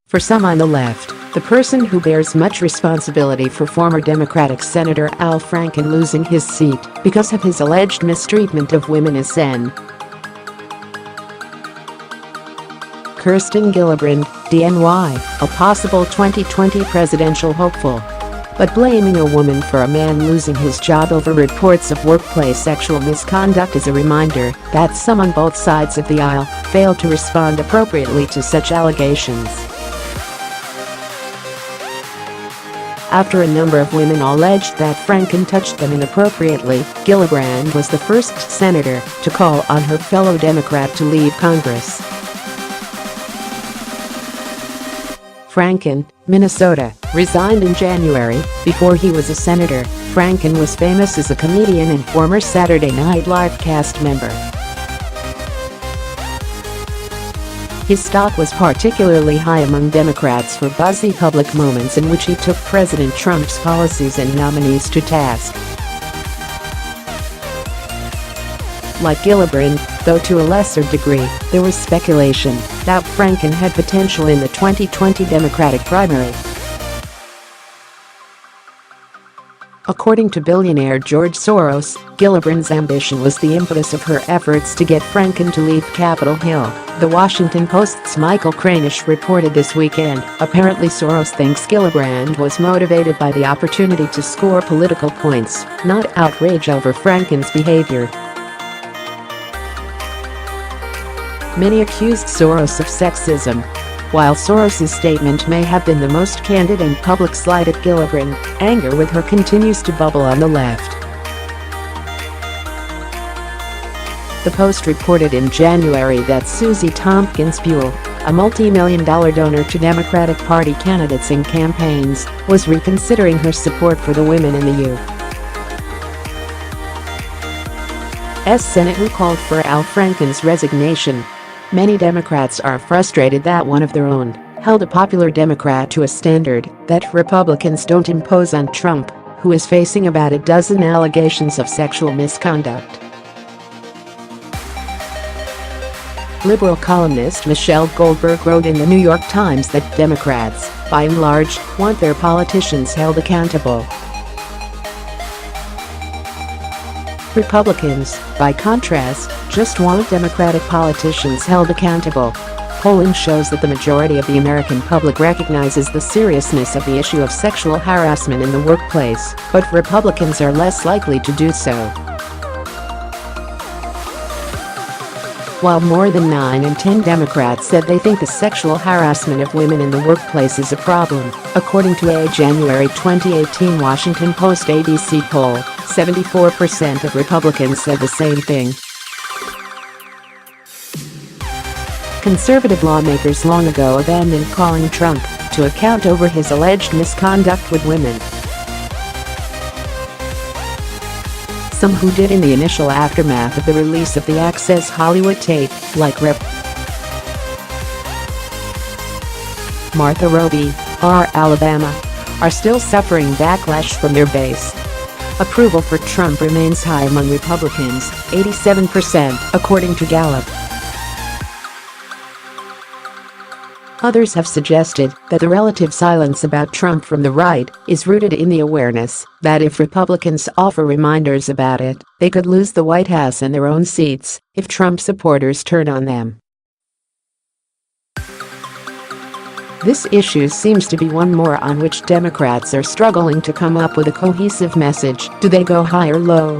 For some on the left, the person who bears much responsibility for former Democratic Senator Al Franken losing his seat because of his alleged mistreatment of women is Zen. Kirsten Gillibrand, D-N.Y, a possible 2020 presidential hopeful. But blaming a woman for a man losing his job over reports of workplace sexual misconduct is a reminder that some on both sides of the aisle failed to respond appropriately to such allegations. After a number of women alleged that Franken touched them inappropriately, Gillibrand was the first senator to call on her fellow Democrat to leave Congress. Franken, Minnesota, resigned in January. Before he was a senator, Franken was famous as a comedian and former Saturday Night Live cast member. His stock was particularly high among Democrats for buzzy public moments in which he took President Trump's policies and nominees to task. Like Gillibrand, though to a lesser degree, there was speculation that Franken had potential in the 2020 Democratic primary. According to billionaire George Soros, Gillibrand's ambition was the impetus of her efforts to get Franken to leave Capitol Hill, The Washington Post's Michael Kranish reported this weekend. Apparently Soros thinks Gillibrand was motivated by the opportunity to score political points, not outrage over Franken's behavior. Many accused Soros of sexism. While Soros's statement may have been the most candid and public slight at Gillibrand, anger with her continues to bubble on the left. The Post reported in January that Susie Tompkins Buell, a multi-million-dollar donor to Democratic Party candidates and campaigns, was reconsidering her support for the women in the U.S. Senate who called for Al Franken's resignation. Many Democrats are frustrated that one of their own held a popular Democrat to a standard that Republicans don't impose on Trump, who is facing about a dozen allegations of sexual misconduct. Liberal columnist Michelle Goldberg wrote in the New York Times that Democrats, by and large, want their politicians held accountable. Republicans, by contrast, just want Democratic politicians held accountable. Polling shows that the majority of the American public recognizes the seriousness of the issue of sexual harassment in the workplace, but Republicans are less likely to do so. While more than 9 in 10 Democrats said they think the sexual harassment of women in the workplace is a problem, according to a January 2018 Washington Post ABC poll, 74% of Republicans said the same thing. Conservative lawmakers long ago abandoned calling Trump to account over his alleged misconduct with women. Some who did in the initial aftermath of the release of the Access Hollywood tape, like Rep. Martha Roby, R. Alabama, are still suffering backlash from their base. Approval for Trump remains high among Republicans, 87%, according to Gallup. Others have suggested that the relative silence about Trump from the right is rooted in the awareness that if Republicans offer reminders about it, they could lose the White House and their own seats if Trump supporters turn on them. This issue seems to be one more on which Democrats are struggling to come up with a cohesive message. Do they go high or low?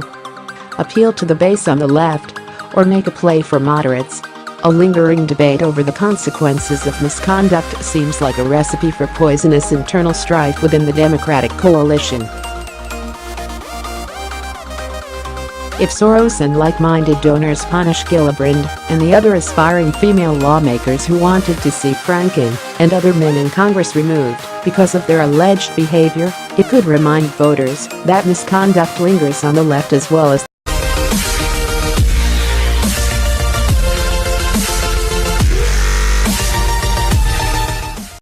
Appeal to the base on the left? Or make a play for moderates? A lingering debate over the consequences of misconduct seems like a recipe for poisonous internal strife within the Democratic coalition. If Soros and like-minded donors punish Gillibrand and the other aspiring female lawmakers who wanted to see Franken and other men in Congress removed because of their alleged behavior, it could remind voters that misconduct lingers on the left as well as